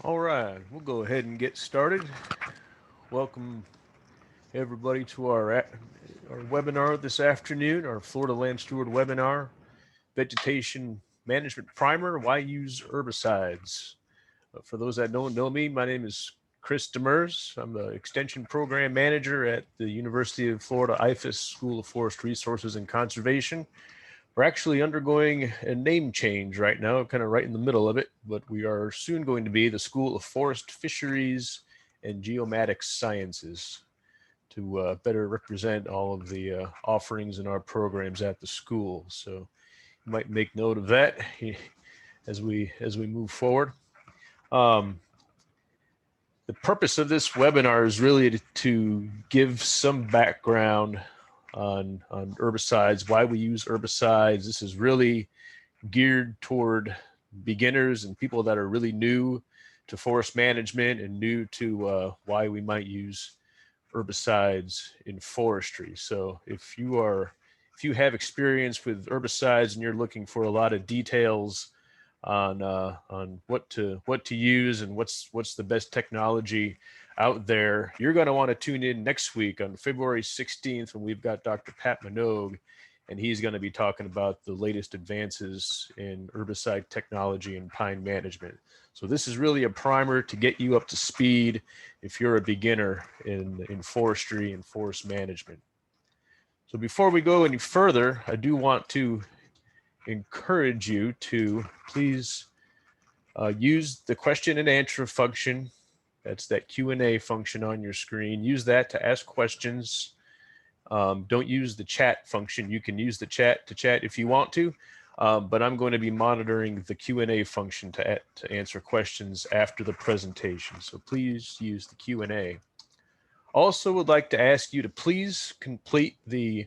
All right, we'll go ahead and get started. Welcome everybody to our webinar this afternoon, our Florida Land Steward webinar, Vegetation Management Primer, Why Use Herbicides? For those that don't know me, my name is Chris Demers. I'm the Extension Program Manager at the University of Florida IFAS School of Forest Resources and Conservation. We're actually undergoing a name change right now, kind of right in the middle of it, but we are soon going to be the School of Forest Fisheries and Geomatics Sciences to better represent all of the offerings in our programs at the school. So you might make note of that as we move forward. Um, the purpose of this webinar is really to give some background on herbicides, why we use herbicides. This is really geared toward beginners and people that are really new to forest management and new to why we might use herbicides in forestry. So if you have experience with herbicides and you're looking for a lot of details on what to use and what's the best technology out there, you're going to want to tune in next week on February 16th when we've got Dr. Pat Minogue, and he's going to be talking about the latest advances in herbicide technology and pine management. So this is really a primer to get you up to speed if you're a beginner in forestry and forest management. So before we go any further, I do want to encourage you to please use the question and answer function. That's that Q&A function on your screen. Use that to ask questions. Don't use the chat function. You can use the chat to chat if you want to, but I'm going to be monitoring the Q&A function to answer questions after the presentation. So please use the Q&A. Also would like to ask you to please complete the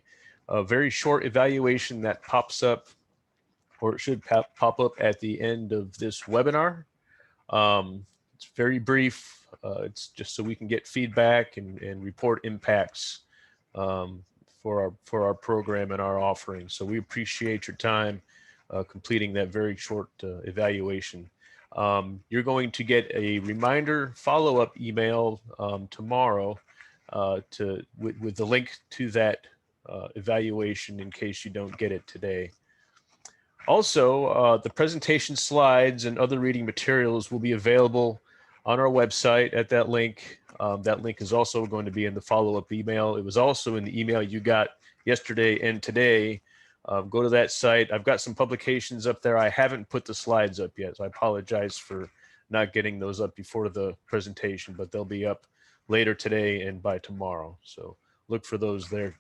very short evaluation that pops up, or it should pop up at the end of this webinar. It's very brief. It's just so we can get feedback and report impacts for our program and our offerings. So we appreciate your time completing that very short evaluation. You're going to get a reminder follow-up email tomorrow with the link to that evaluation in case you don't get it today. Also, the presentation slides and other reading materials will be available on our website at that link. That link is also going to be in the follow-up email. It was also in the email you got yesterday and today. Go to that site. I've got some publications up there. I haven't put the slides up yet, so I apologize for not getting those up before the presentation, but they'll be up later today and by tomorrow. So look for those there.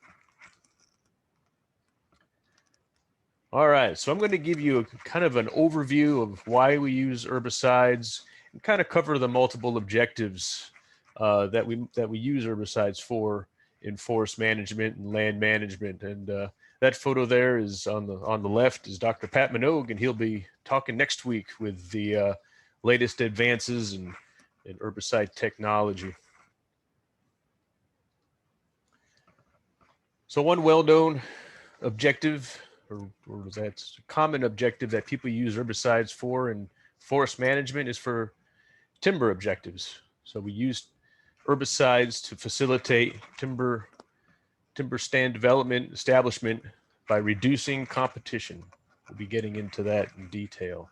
All right, so I'm going to give you a kind of an overview of why we use herbicides and kind of cover the multiple objectives that we use herbicides for in forest management and land management. And that photo there is on the left is Dr. Pat Minogue, and he'll be talking next week with the latest advances in herbicide technology. So one well-known objective, or that's a common objective that people use herbicides for in forest management, is for timber objectives. So we use herbicides to facilitate timber stand development, establishment by reducing competition. We'll be getting into that in detail.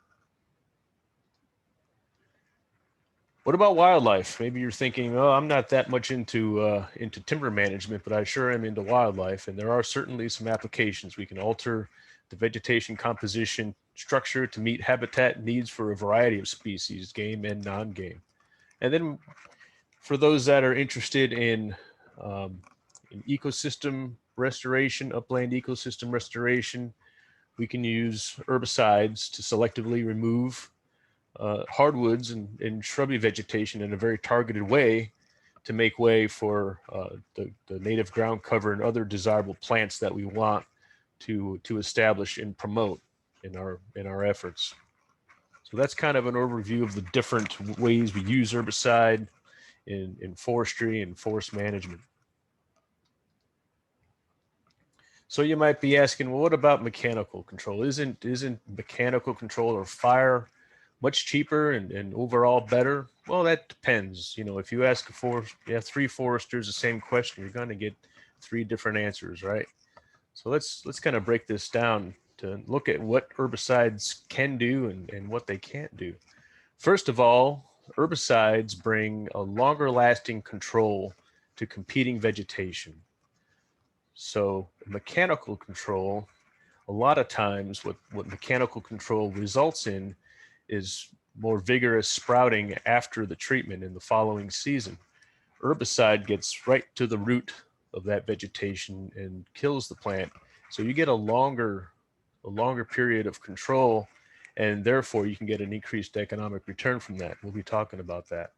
What about wildlife? Maybe you're thinking, oh, I'm not that much into timber management, but I sure am into wildlife. And there are certainly some applications. We can alter the vegetation composition structure to meet habitat needs for a variety of species, game and non-game. And then for those that are interested in ecosystem restoration, upland ecosystem restoration, we can use herbicides to selectively remove hardwoods and shrubby vegetation in a very targeted way to make way for the native ground cover and other desirable plants that we want to establish and promote in our efforts. So that's kind of an overview of the different ways we use herbicide in forestry and forest management. So you might be asking, well, what about mechanical control? Isn't mechanical control or fire much cheaper and overall better? Well, that depends. You know, if you ask you have 3 foresters the same question, you're going to get 3 different answers, right? So let's kind of break this down to look at what herbicides can do and what they can't do. First of all, herbicides bring a longer lasting control to competing vegetation. So mechanical control, a lot of times what mechanical control results in is more vigorous sprouting after the treatment in the following season. Herbicide gets right to the root of that vegetation and kills the plant. So you get a longer period of control, and therefore you can get an increased economic return from that. We'll be talking about that.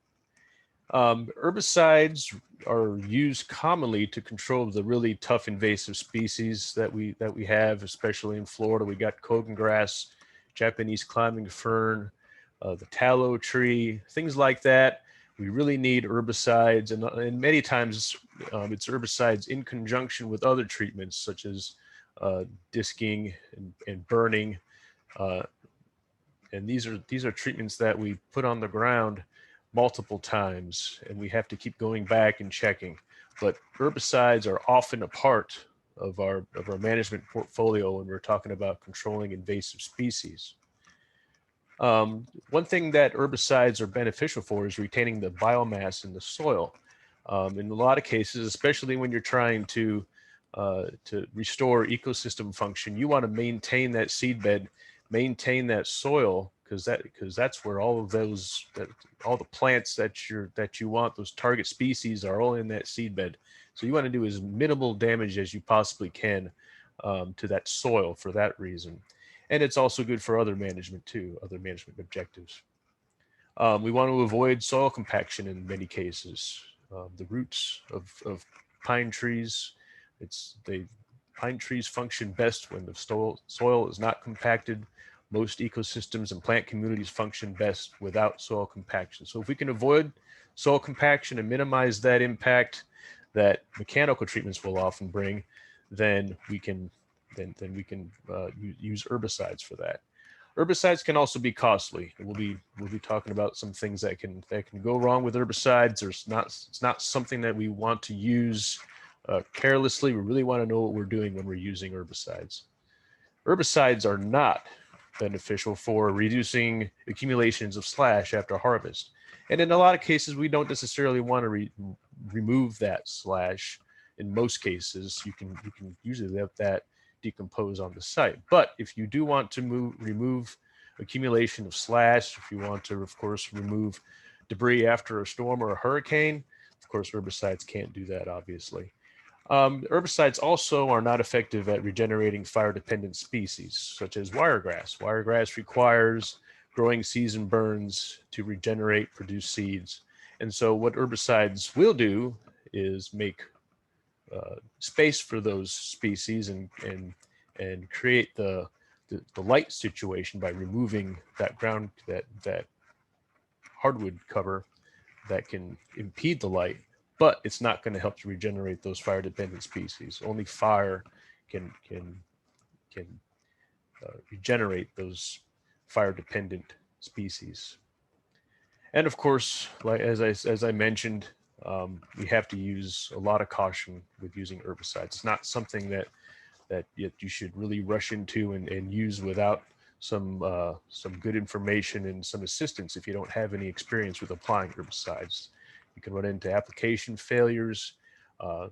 Herbicides are used commonly to control the really tough invasive species that we have, especially in Florida. We got Kogan grass, Japanese climbing fern, the tallow tree, things like that. We really need herbicides, and many times it's herbicides in conjunction with other treatments such as disking and burning. And these are treatments that we put on the ground multiple times, and we have to keep going back and checking. But herbicides are often a part of our management portfolio when we're talking about controlling invasive species. One thing that herbicides are beneficial for is retaining the biomass in the soil. In a lot of cases, especially when you're trying to restore ecosystem function, you want to maintain that seed bed, maintain that soil, because that's where all of those all the plants that you want, those target species, are all in that seed bed. So you want to do as minimal damage as you possibly can to that soil for that reason. And it's also good for other management too, other management objectives. We want to avoid soil compaction in many cases. The roots of pine trees, pine trees function best when the soil is not compacted. Most ecosystems and plant communities function best without soil compaction. So if we can avoid soil compaction and minimize that impact that mechanical treatments will often bring, then we can use herbicides for that. Herbicides can also be costly. We'll be talking about some things that can go wrong with herbicides. It's not something that we want to use carelessly. We really want to know what we're doing when we're using herbicides. Herbicides are not beneficial for reducing accumulations of slash after harvest. And in a lot of cases, we don't necessarily want to remove that slash. In most cases, you can usually let that decompose on the site. But if you do want to remove accumulation of slash, if you want to, of course, remove debris after a storm or a hurricane, of course, herbicides can't do that, obviously. Herbicides also are not effective at regenerating fire-dependent species, such as wiregrass. Wiregrass requires growing season burns to regenerate, produce seeds. And so what herbicides will do is make space for those species and create the light situation by removing that hardwood cover that can impede the light, but it's not going to help to regenerate those fire-dependent species. Only fire can regenerate those fire-dependent species. And of course, like as I mentioned, we have to use a lot of caution with using herbicides. It's not something that you should really rush into and use without some good information and some assistance if you don't have any experience with applying herbicides. You can run into application failures.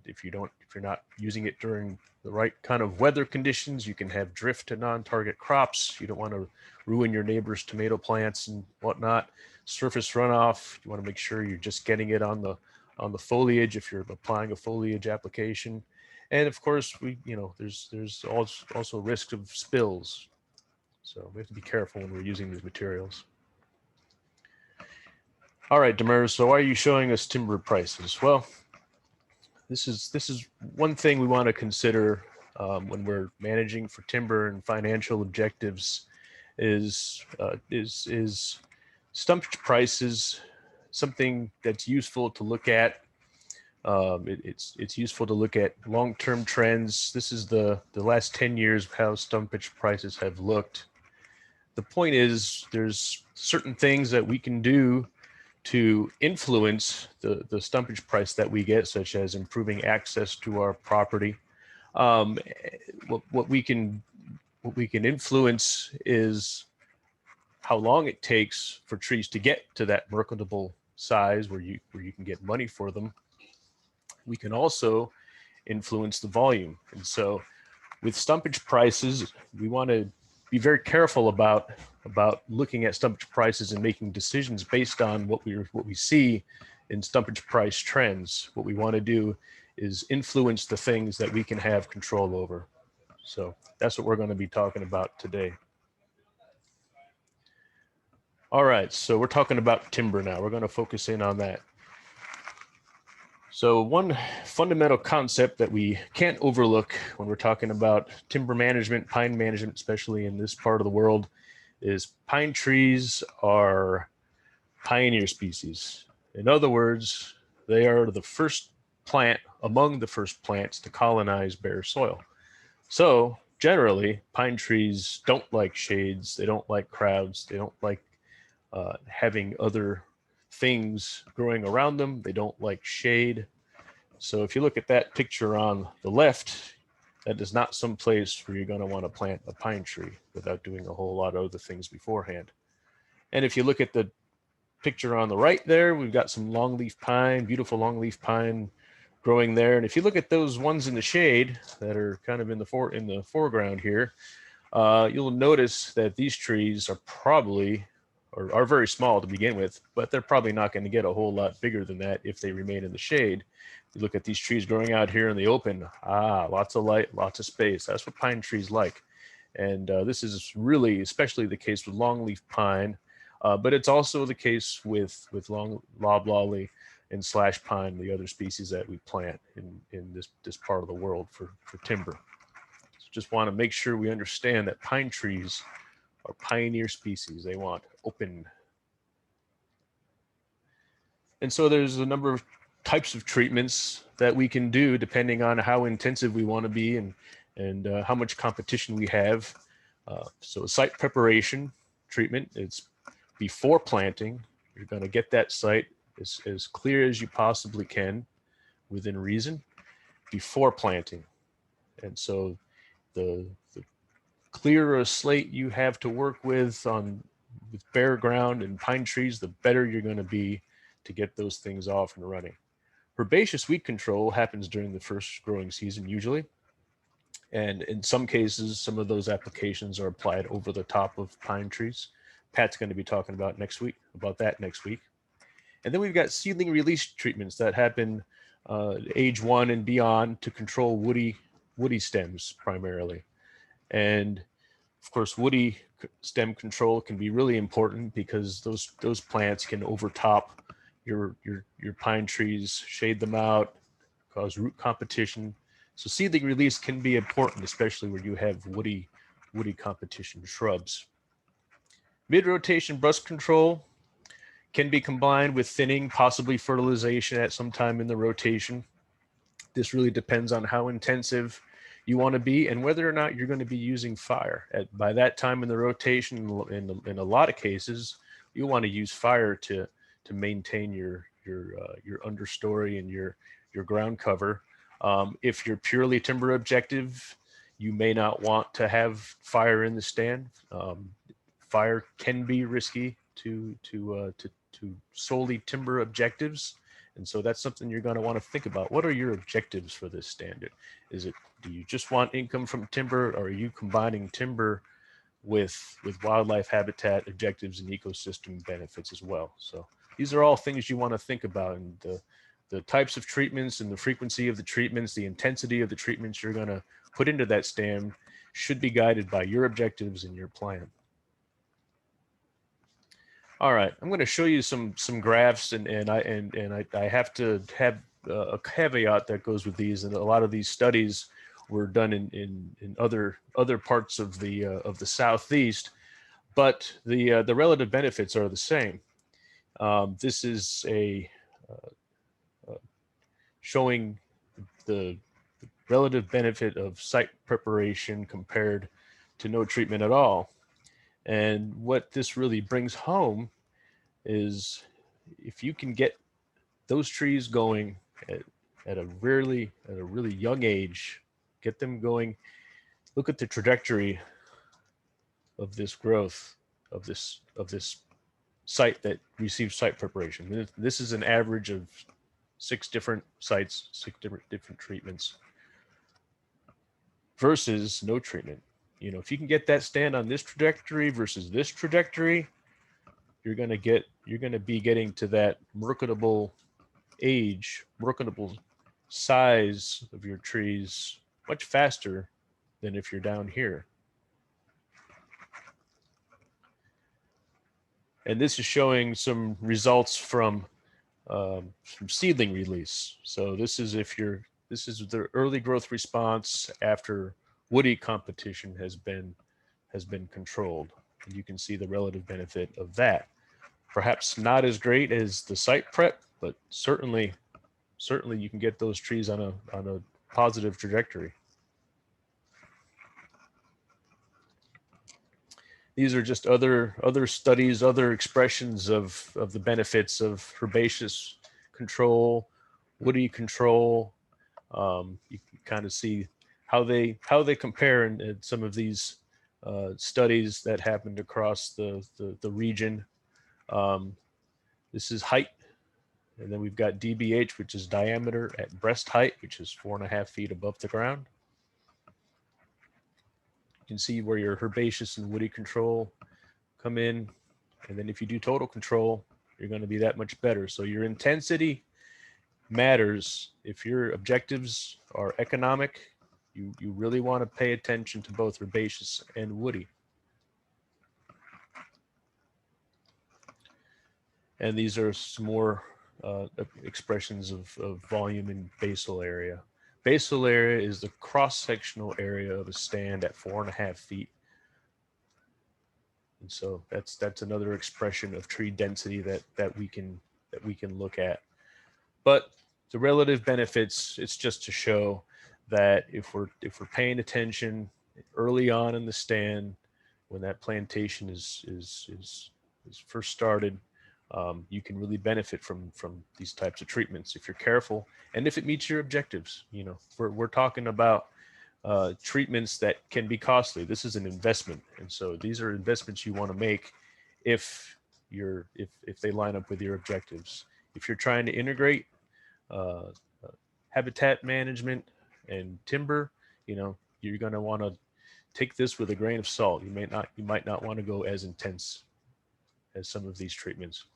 If you're not using it during the right kind of weather conditions, you can have drift to non-target crops. You don't want to ruin your neighbor's tomato plants and whatnot. Surface runoff, you want to make sure you're just getting it on the foliage if you're applying a foliage application. And of course, there's also risk of spills. So we have to be careful when we're using these materials. All right, Demers, so why are you showing us timber prices? Well, this is one thing we want to consider when we're managing for timber and financial objectives is stumpage prices, something that's useful to look at. It's useful to look at long-term trends. This is the last 10 years of how stumpage prices have looked. the point is there's certain things that we can do to influence the stumpage price that we get, such as improving access to our property. Um, what we can influence is how long it takes for trees to get to that marketable size where you can get money for them. We can also influence the volume. And so with stumpage prices, we want to be very careful about looking at stumpage prices and making decisions based on what we see in stumpage price trends. What we want to do is influence the things that we can have control over. So that's what we're going to be talking about today. All right, so we're talking about timber now. We're going to focus in on that. So one fundamental concept that we can't overlook when we're talking about timber management, pine management, especially in this part of the world, is pine trees are pioneer species. In other words, they are the first plant among the first plants to colonize bare soil. So generally, pine trees don't like shades, they don't like crowds, they don't like having other things growing around them, they don't like shade. So if you look at that picture on the left, that is not some place where you're going to want to plant a pine tree without doing a whole lot of other things beforehand. And if you look at the picture on the right there, we've got some longleaf pine, beautiful longleaf pine growing there. And if you look at those ones in the shade that are kind of in the foreground here, you'll notice that these trees are probably are very small to begin with, but they're probably not going to get a whole lot bigger than that if they remain in the shade. You look at these trees growing out here in the open, lots of light, lots of space. That's what pine trees like. And this is really especially the case with longleaf pine, but it's also the case with long loblolly and slash pine, the other species that we plant in this part of the world for timber. So just want to make sure we understand that pine trees are pioneer species. They want open. And so there's a number of types of treatments that we can do depending on how intensive we want to be and how much competition we have. So site preparation treatment, it's before planting. You're going to get that site as clear as you possibly can within reason before planting. And so the clearer a slate you have to work with bare ground and pine trees, the better you're going to be to get those things off and running. Herbaceous weed control happens during the first growing season usually. And in some cases, some of those applications are applied over the top of pine trees. Pat's going to be talking about that next week. And then we've got seedling release treatments that happen age 1 and beyond to control woody stems primarily. And of course, woody stem control can be really important because those plants can overtop your pine trees, shade them out, cause root competition. So seedling release can be important, especially where you have woody competition shrubs. Mid-rotation brush control can be combined with thinning, possibly fertilization at some time in the rotation. This really depends on how intensive you want to be and whether or not you're going to be using fire. By that time in the rotation, in a lot of cases, you want to use fire to maintain your understory and your ground cover. If you're purely timber objective, you may not want to have fire in the stand. Fire can be risky to solely timber objectives. And so that's something you're going to want to think about. What are your objectives for this stand? Do you just want income from timber, or are you combining timber with wildlife habitat objectives and ecosystem benefits as well? So these are all things you want to think about, and the types of treatments and the frequency of the treatments, the intensity of the treatments you're going to put into that stand should be guided by your objectives and your plan. All right, I'm going to show you some graphs, and I have to have a caveat that goes with these. And a lot of these studies were done in other parts of the Southeast, but the relative benefits are the same. This is showing the relative benefit of site preparation compared to no treatment at all. And what this really brings home is if you can get those trees going at a really young age, get them going. Look at the trajectory of this growth of this site that receives site preparation. This is an average of 6 different sites, 6 different treatments versus no treatment. You know, if you can get that stand on this trajectory versus this trajectory, you're going to be getting to that marketable age, marketable size of your trees much faster than if you're down here. And this is showing some results from seedling release. So this is the early growth response after woody competition has been controlled. And you can see the relative benefit of that. Perhaps not as great as the site prep, but certainly you can get those trees on a positive trajectory. These are just other studies, other expressions of the benefits of herbaceous control, woody control. You can kind of see how they compare in some of these studies that happened across the region. This is height, and then we've got DBH, which is diameter at breast height, which is 4.5 feet above the ground. You can see where your herbaceous and woody control come in. And then if you do total control, you're going to be that much better. So your intensity matters. If your objectives are economic, you really want to pay attention to both herbaceous and woody. And these are some more expressions of volume in basal area. Basal area is the cross-sectional area of a stand at 4.5 feet. And so that's another expression of tree density that we can look at. But the relative benefits, it's just to show that if we're paying attention early on in the stand, when that plantation is first started, you can really benefit from these types of treatments if you're careful and if it meets your objectives. You know, we're talking about treatments that can be costly. This is an investment, and so these are investments you want to make if they line up with your objectives. If you're trying to integrate habitat management and timber, you know, you're going to want to take this with a grain of salt. You might not want to go as intense as some of these treatments.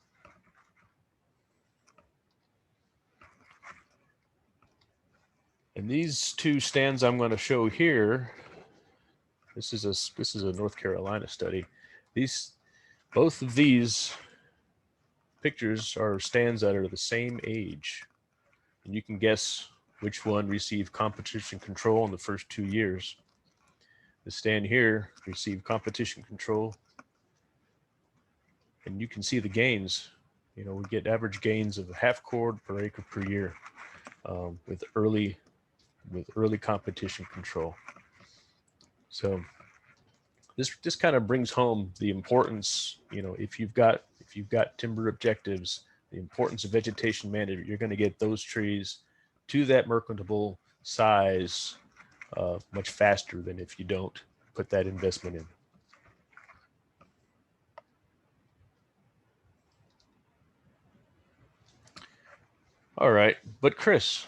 And these 2 stands I'm going to show here, this is a North Carolina study. Both of these pictures are stands that are the same age, and you can guess which one received competition control in the first 2 years. The stand here received competition control, and you can see the gains. You know, we get average gains of 1/2 cord per acre per year with early competition control. So this kind of brings home the importance, you know, if you've got timber objectives, the importance of vegetation management. You're going to get those trees to that mercantile size much faster than if you don't put that investment in. All right, but Chris,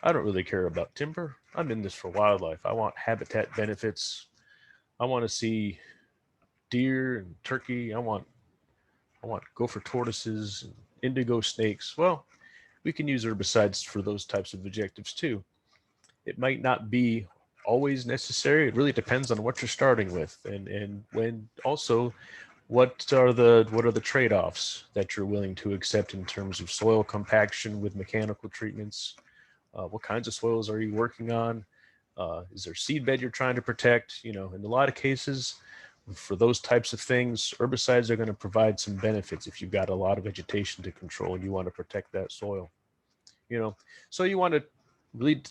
I don't really care about timber. I'm in this for wildlife. I want habitat benefits. I want to see deer and turkey. I want gopher tortoises and indigo snakes. Well, we can use herbicides for those types of objectives too. It might not be always necessary. It really depends on what you're starting with, and when also what are the trade-offs that you're willing to accept in terms of soil compaction with mechanical treatments. What kinds of soils are you working on? Is there seed bed you're trying to protect? You know, in a lot of cases, for those types of things, herbicides are going to provide some benefits if you've got a lot of vegetation to control and you want to protect that soil. You know, so you want to really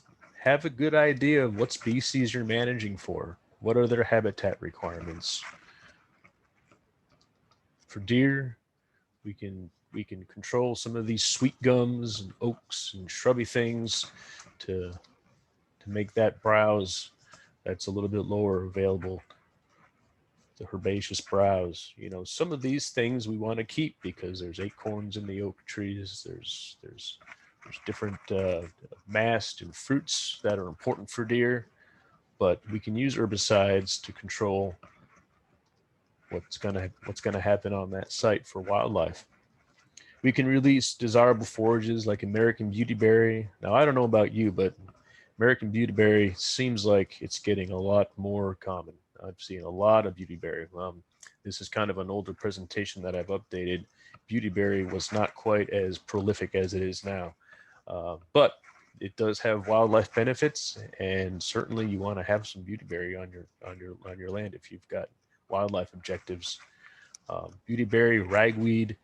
have a good idea of what species you're managing for. What are their habitat requirements? for deer. We can control some of these sweet gums and oaks and shrubby things to make that browse that's a little bit lower available, the herbaceous browse. You know, some of these things we want to keep because there's acorns in the oak trees. There's different mast and fruits that are important for deer, but we can use herbicides to control what's gonna happen on that site for wildlife. We can release desirable forages like American beautyberry. Now, I don't know about you, but American beautyberry seems like it's getting a lot more common. I've seen a lot of beautyberry. This is kind of an older presentation that I've updated. Beautyberry was not quite as prolific as it is now, but it does have wildlife benefits, and certainly you want to have some beautyberry on your land if you've got wildlife objectives. Beautyberry, ragweed,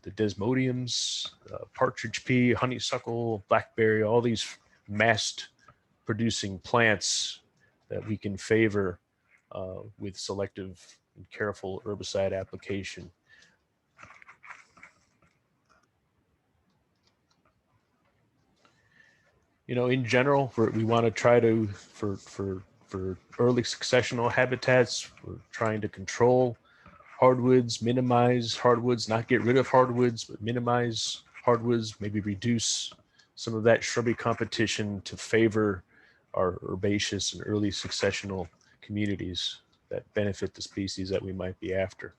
the desmodiums, partridge pea, honeysuckle, blackberry, all these mast producing plants that we can favor with selective and careful herbicide application. You know, in general, we want to try to, for early successional habitats, we're trying to control hardwoods, minimize hardwoods, not get rid of hardwoods, but minimize hardwoods, maybe reduce some of that shrubby competition to favor our herbaceous and early successional communities that benefit the species that we might be after.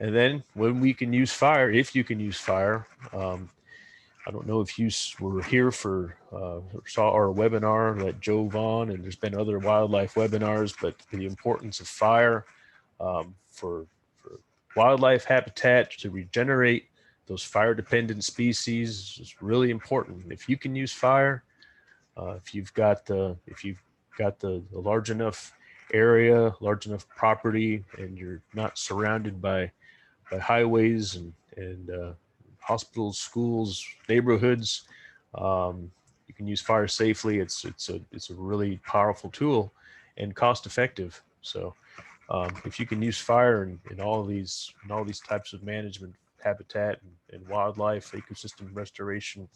And then when we can use fire, if you can use fire, I don't know if you were here for saw our webinar that Joe Vaughn, and there's been other wildlife webinars, but the importance of fire for wildlife habitat to regenerate those fire-dependent species is really important. If you can use fire, if you've got the large enough area, large enough property, and you're not surrounded by highways and hospitals, schools, neighborhoods, you can use fire safely. It's a really powerful tool and cost effective. So if you can use fire in all these types of management, habitat and wildlife ecosystem restoration,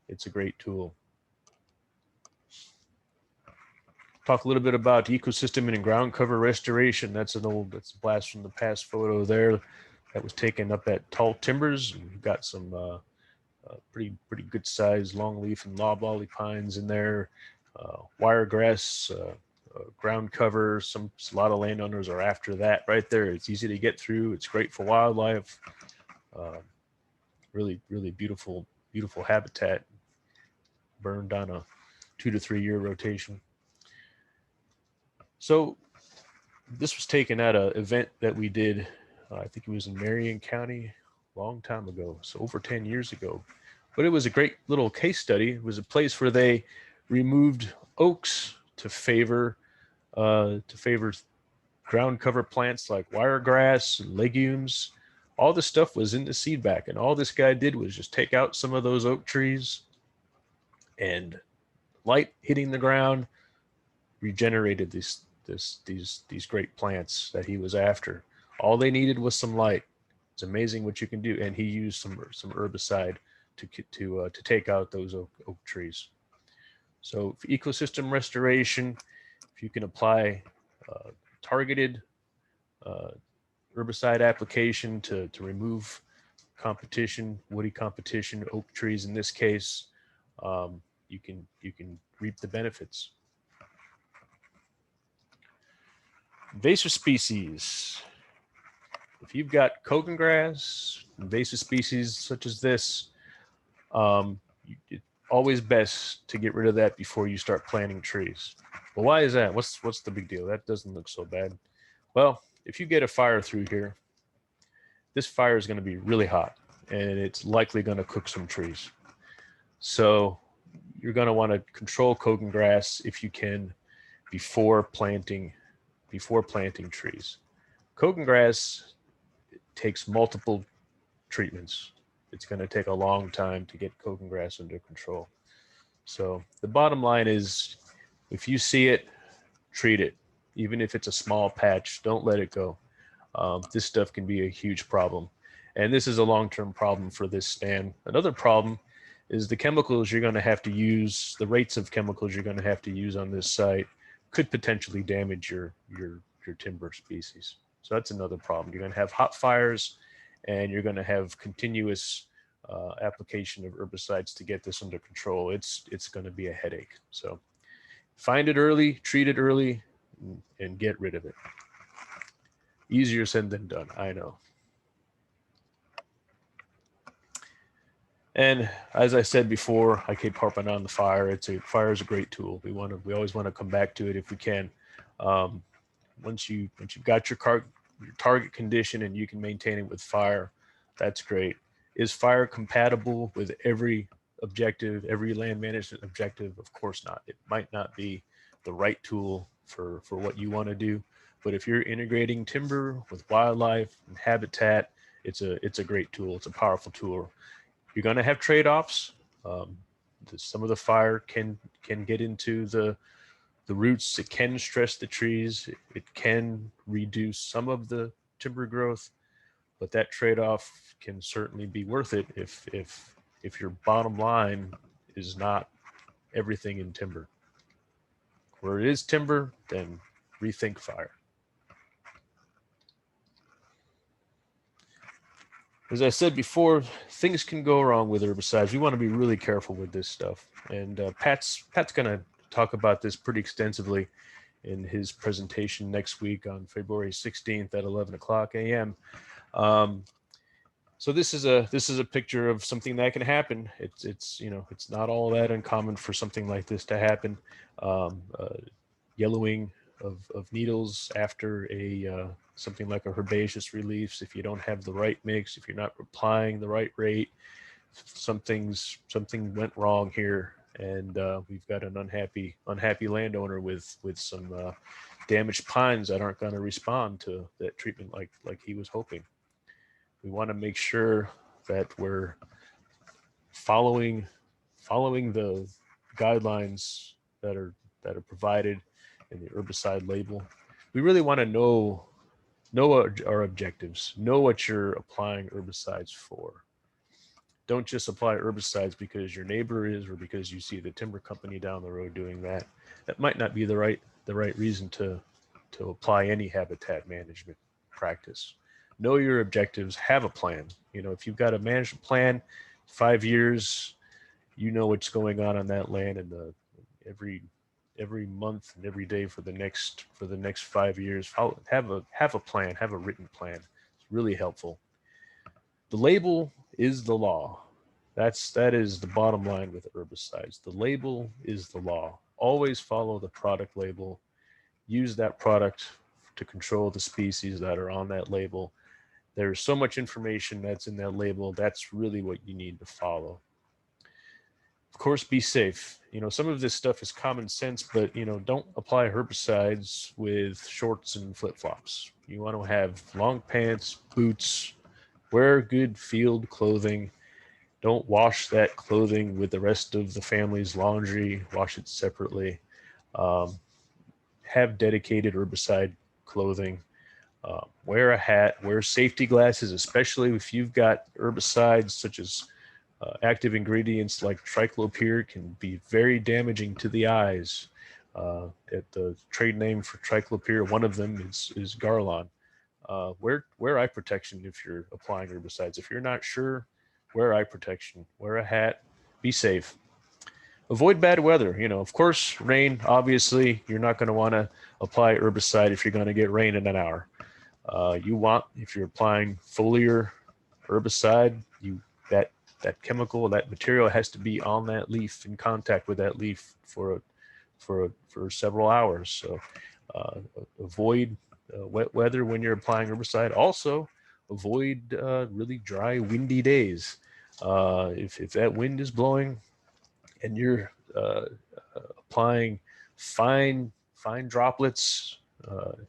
it's a great tool. Talk a little bit about ecosystem and ground cover restoration. That's a blast from the past photo there that was taken up at Tall Timbers. We've got some pretty good sized longleaf and loblolly pines in there, wiregrass, ground cover. A lot of landowners are after that right there. It's easy to get through. It's great for wildlife. Really beautiful habitat, burned on a 2 to 3 year rotation. So this was taken at an event that we did, I think it was in Marion County a long time ago, so over 10 years ago. But it was a great little case study. It was a place where they removed oaks to favor ground cover plants like wiregrass and legumes. All this stuff was in the seed bank, and all this guy did was just take out some of those oak trees, and light hitting the ground regenerated these great plants that he was after. All they needed was some light. It's amazing what you can do. And he used some herbicide to take out those oak trees. So for ecosystem restoration, if you can apply targeted herbicide application to remove competition, woody competition, oak trees in this case, you can reap the benefits. Invasive species. If you've got kogan grass, invasive species such as this, it's always best to get rid of that before you start planting trees. Well, why is that? What's the big deal? That doesn't look so bad. Well, if you get a fire through here, this fire is going to be really hot, and it's likely going to cook some trees. So you're going to want to control kogan grass if you can before planting trees. Kogan grass takes multiple treatments. It's going to take a long time to get kogan grass under control. So the bottom line is, if you see it, treat it. Even if it's a small patch, don't let it go. this stuff can be a huge problem. And this is a long-term problem for this stand. Another problem is the chemicals you're going to have to use, the rates of chemicals you're going to have to use on this site could potentially damage your timber species. So that's another problem. You're going to have hot fires, and you're going to have continuous application of herbicides to get this under control. It's going to be a headache. So find it early, treat it early, and get rid of it. Easier said than done, I know. And as I said before, I keep harping on the fire. Fire is a great tool. We always want to come back to it if we can. Once you've got your target condition and you can maintain it with fire, that's great. Is fire compatible with every objective, every land management objective? Of course not. It might not be the right tool for what you want to do. But if you're integrating timber with wildlife and habitat, it's a great tool. It's a powerful tool. You're going to have trade-offs. Some of the fire can get into the roots. It can stress the trees. It can reduce some of the timber growth, but that trade-off can certainly be worth it if your bottom line is not everything in timber. Where it is timber, then rethink fire. As I said before, things can go wrong with herbicides. We want to be really careful with this stuff. And Pat's going to talk about this pretty extensively in his presentation next week on February 16th at 11 o'clock a.m. So this is a picture of something that can happen. It's not all that uncommon for something like this to happen. Yellowing of needles after something like a herbaceous release. If you don't have the right mix, if you're not applying the right rate, something went wrong here, and we've got an unhappy landowner with some damaged pines that aren't going to respond to that treatment like he was hoping. We want to make sure that we're following the guidelines that are provided in the herbicide label. We really want to know our objectives, know what you're applying herbicides for. Don't just apply herbicides because your neighbor is, or because you see the timber company down the road doing that. That might not be the right reason to apply any habitat management practice. Know your objectives, have a plan. If you've got a management plan, 5 years, you know what's going on that land, and every month and every day for the next 5 years. Have a plan, have a written plan. It's really helpful. The label is the law. That is the bottom line with herbicides. The label is the law. Always follow the product label. Use that product to control the species that are on that label. There's so much information that's in that label. That's really what you need to follow. Of course, be safe. Some of this stuff is common sense, but don't apply herbicides with shorts and flip-flops. You want to have long pants, boots, wear good field clothing. Don't wash that clothing with the rest of the family's laundry. Wash it separately. Have dedicated herbicide clothing. Wear a hat. Wear safety glasses, especially if you've got herbicides such as active ingredients like triclopyr can be very damaging to the eyes. The trade name for triclopyr, one of them is Garlon. Wear eye protection if you're applying herbicides. If you're not sure, wear eye protection. Wear a hat. Be safe. Avoid bad weather. Of course, rain. Obviously, you're not going to want to apply herbicide if you're going to get rain in an hour. If you're applying foliar herbicide, that chemical, that material has to be on that leaf, in contact with that leaf for several hours. So avoid wet weather when you're applying herbicide. Also, avoid really dry, windy days. If that wind is blowing and you're applying fine droplets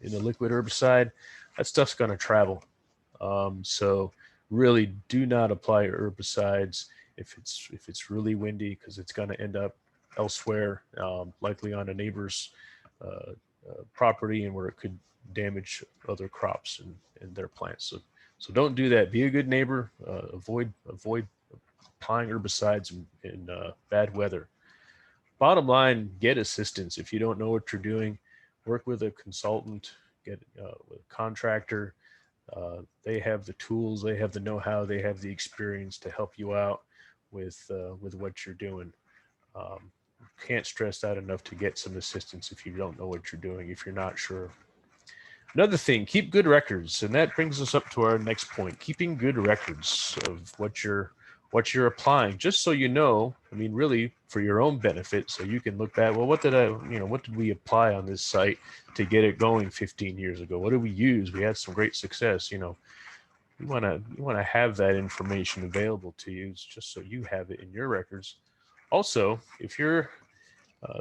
in a liquid herbicide, that stuff's going to travel. So really do not apply herbicides if it's really windy, because it's going to end up elsewhere, likely on a neighbor's property, and where it could damage other crops and their plants. So don't do that. Be a good neighbor. Avoid applying herbicides in bad weather. Bottom line, get assistance. If you don't know what you're doing, work with a consultant, get with a contractor. They have the tools, they have the know-how, they have the experience to help you out with what you're doing. Can't stress that enough to get some assistance if you don't know what you're doing, if you're not sure. Another thing, keep good records, and that brings us up to our next point: keeping good records of what you're applying, just so you know. I mean, really for your own benefit, so you can look back. Well, what did we apply on this site to get it going 15 years ago? What did we use? We had some great success. You want to have that information available to you, just so you have it in your records. Also, if you're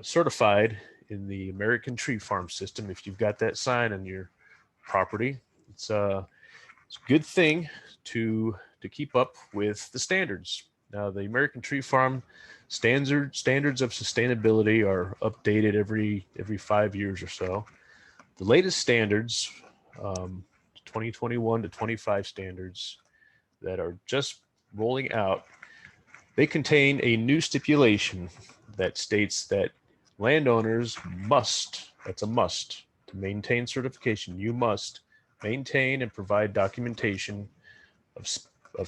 certified in the American Tree Farm System, if you've got that sign on your property, it's a good thing to keep up with the standards. Now, the American Tree Farm standards of sustainability are updated every 5 years or so. The latest standards, 2021 to 25 standards that are just rolling out, they contain a new stipulation that states that landowners must, that's a must, to maintain certification, you must maintain and provide documentation of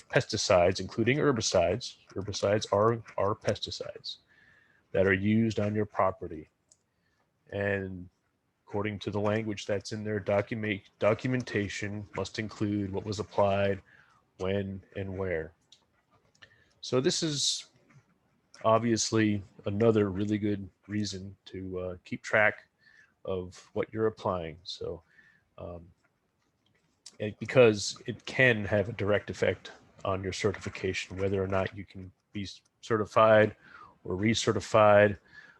pesticides, including herbicides. Herbicides are pesticides that are used on your property. And according to the language that's in their documentation must include what was applied, when, and where. So this is obviously another really good reason to keep track of what you're applying. So because it can have a direct effect on your certification, whether or not you can be certified or recertified.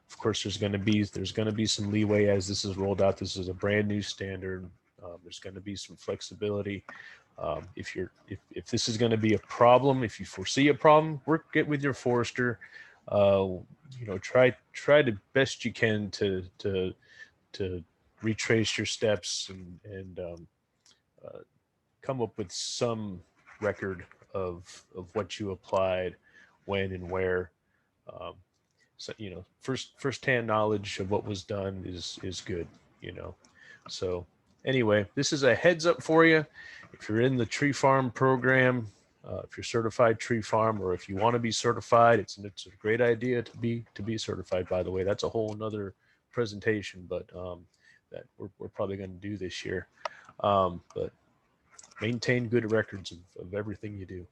Of course, there's going to be some leeway as this is rolled out. This is a brand new standard. There's going to be some flexibility. If this is going to be a problem, if you foresee a problem, get with your forester. Try the best you can to retrace your steps and come up with some record of what you applied, when and where. So first-hand knowledge of what was done is good. So anyway, this is a heads up for you. If you're in the tree farm program, if you're certified tree farm, or if you want to be certified, it's a great idea to be certified. By the way, that's a whole nother presentation, but that we're probably going to do this year. But maintain good records of everything you do.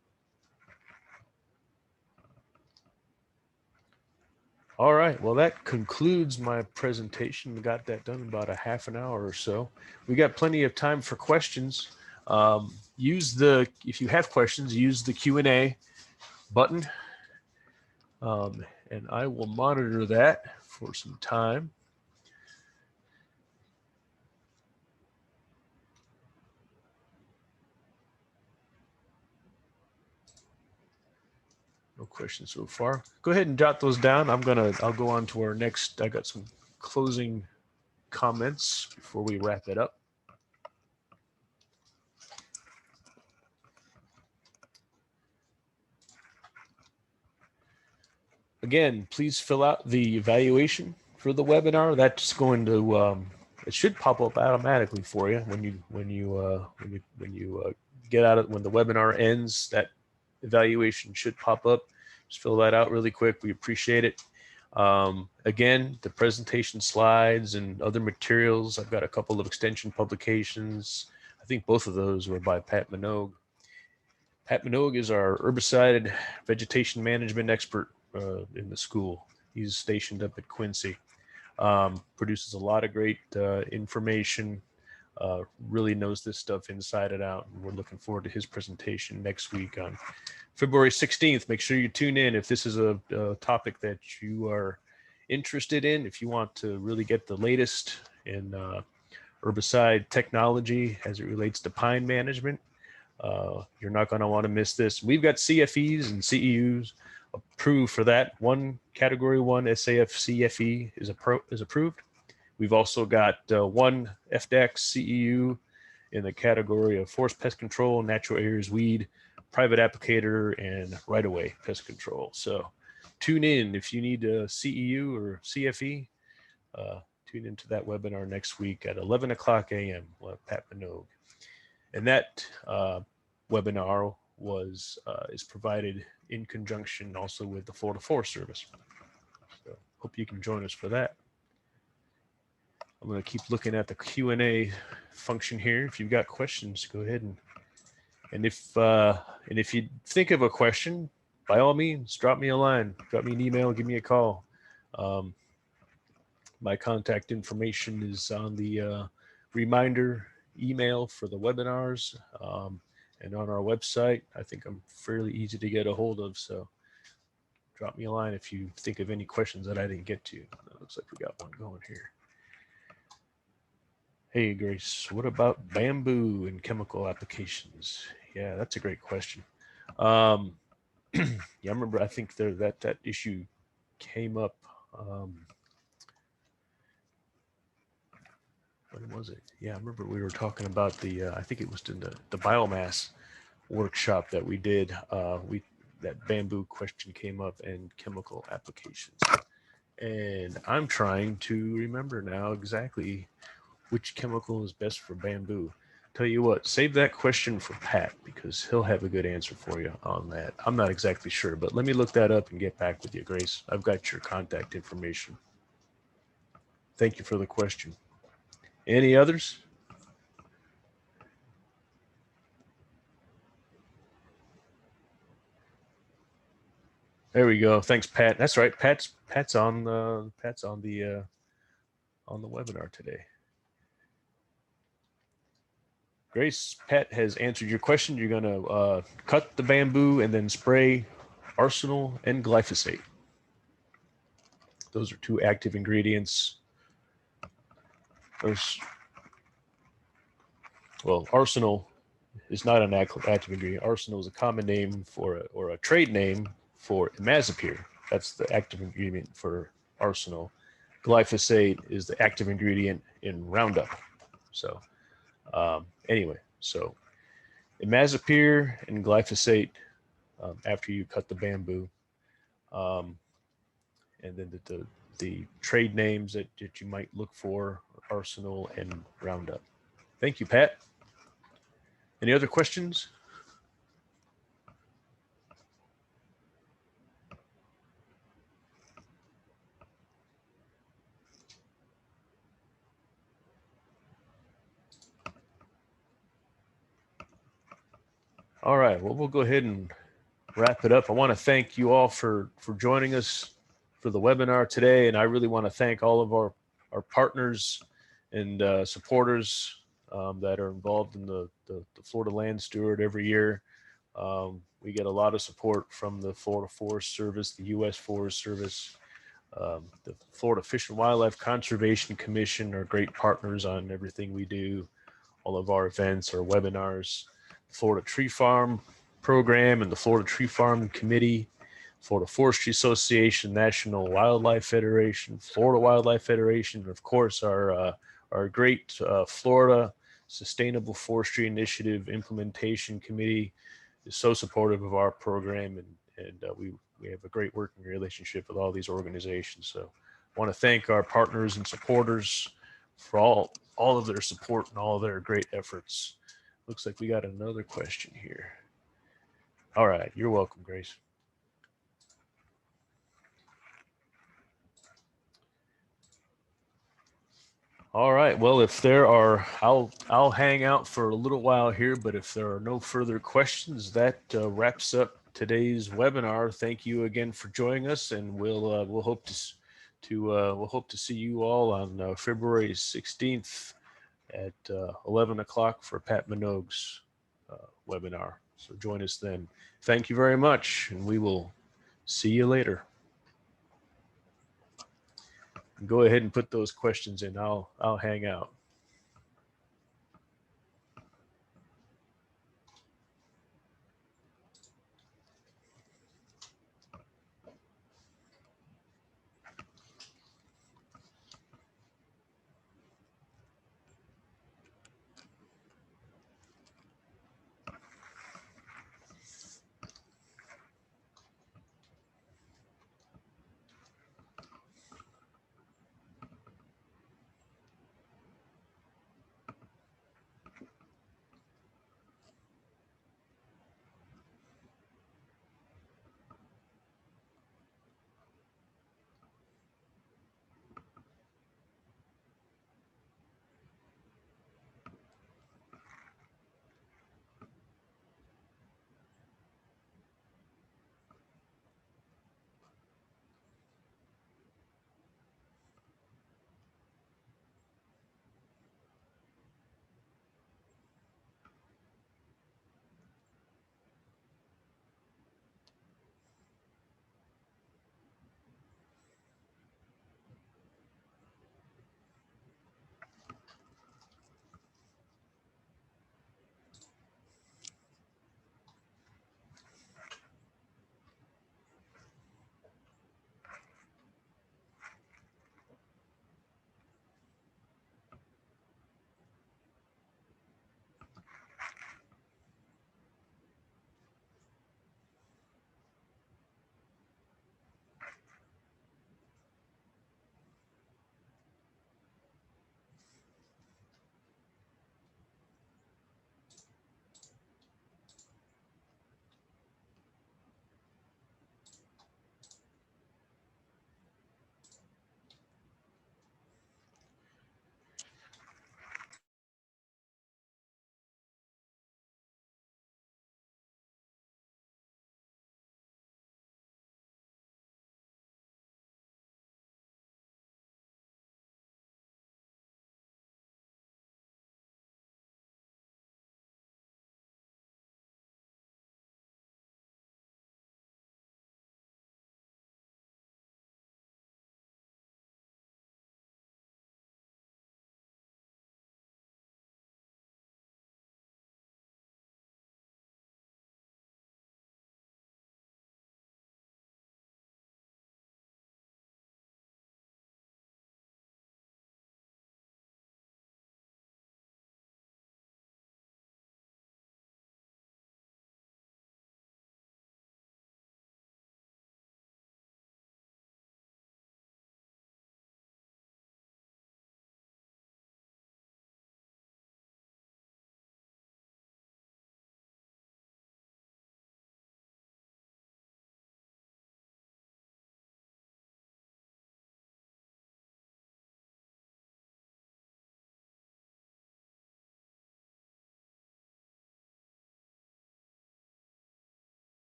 All right, well, that concludes my presentation. We got that done in about a half an hour or so. We got plenty of time for questions. If you have questions, use the Q&A button, and I will monitor that for some time. No questions so far. Go ahead and jot those down. I'll go on to our next. I got some closing comments before we wrap it up. Again, please fill out the evaluation for the webinar. That's going to it should pop up automatically for you when you get out of when the webinar ends. That evaluation should pop up. Just fill that out really quick. We appreciate it. Again, the presentation slides and other materials. I've got a couple of extension publications. I think both of those were by Pat Minogue. Pat Minogue is our herbicide vegetation management expert in the school. He's stationed up at Quincy. Produces a lot of great information. Really knows this stuff inside and out. And we're looking forward to his presentation next week on February 16th. Make sure you tune in if this is a topic that you are interested in. If you want to really get the latest in herbicide technology as it relates to pine management, you're not going to want to miss this. We've got CFEs and CEUs approved for that. Category 1 SAF CFE is approved. We've also got one FDAX CEU in the category of forest pest control, natural areas weed, private applicator, and right-of-way pest control. So tune in if you need a CEU or CFE. Tune into that webinar next week at 11 o'clock a.m. We'll have Pat Minogue. And that webinar is provided in conjunction also with the Florida Forest Service. So hope you can join us for that. I'm going to keep looking at the Q&A function here. If you've got questions, go ahead and if you think of a question, by all means, drop me a line, drop me an email, give me a call. My contact information is on the reminder email for the webinars and on our website. I think I'm fairly easy to get a hold of, so drop me a line if you think of any questions that I didn't get to. It looks like we got one going here. Hey, Grace, what about bamboo and chemical applications? Yeah, that's a great question. Yeah, I remember, I think that issue came up. When was it? Yeah, I remember we were talking about I think it was in the biomass workshop that we did. That bamboo question came up and chemical applications. And I'm trying to remember now exactly which chemical is best for bamboo. Tell you what, save that question for Pat because he'll have a good answer for you on that. I'm not exactly sure, but let me look that up and get back with you, Grace. I've got your contact information. Thank you for the question. Any others? There we go. Thanks, Pat. That's right. Pat's on the webinar today. Grace, Pat has answered your question. You're going to cut the bamboo and then spray arsenal and glyphosate. Those are two active ingredients. Well, arsenal is not an active ingredient. Arsenal is a common name or a trade name for imazapyr. That's the active ingredient for arsenal. Glyphosate is the active ingredient in Roundup. So anyway, so imazapyr and glyphosate after you cut the bamboo. And then the trade names that you might look for, arsenal and Roundup. Thank you, Pat. Any other questions? All right, well, we'll go ahead and wrap it up. I want to thank you all for joining us for the webinar today. And I really want to thank all of our partners and supporters that are involved in the Florida Land Steward every year. We get a lot of support from the Florida Forest Service, the U.S. Forest Service, the Florida Fish and Wildlife Conservation Commission are great partners on everything we do, all of our events, our webinars. Florida Tree Farm Program and the Florida Tree Farm Committee, Florida Forestry Association, National Wildlife Federation, Florida Wildlife Federation, and of course our great Florida Sustainable Forestry Initiative Implementation Committee is so supportive of our program, and we have a great working relationship with all these organizations. So I want to thank our partners and supporters for all of their support and all of their great efforts. Looks like we got another question here. All right, you're welcome, Grace. All right, well, if there are, I'll hang out for a little while here, but if there are no further questions, that wraps up today's webinar. Thank you again for joining us, and we'll hope to see you all on February 16th at 11 o'clock for Pat Minogue's webinar. So join us then. Thank you very much, and we will see you later. Go ahead and put those questions in. I'll hang out.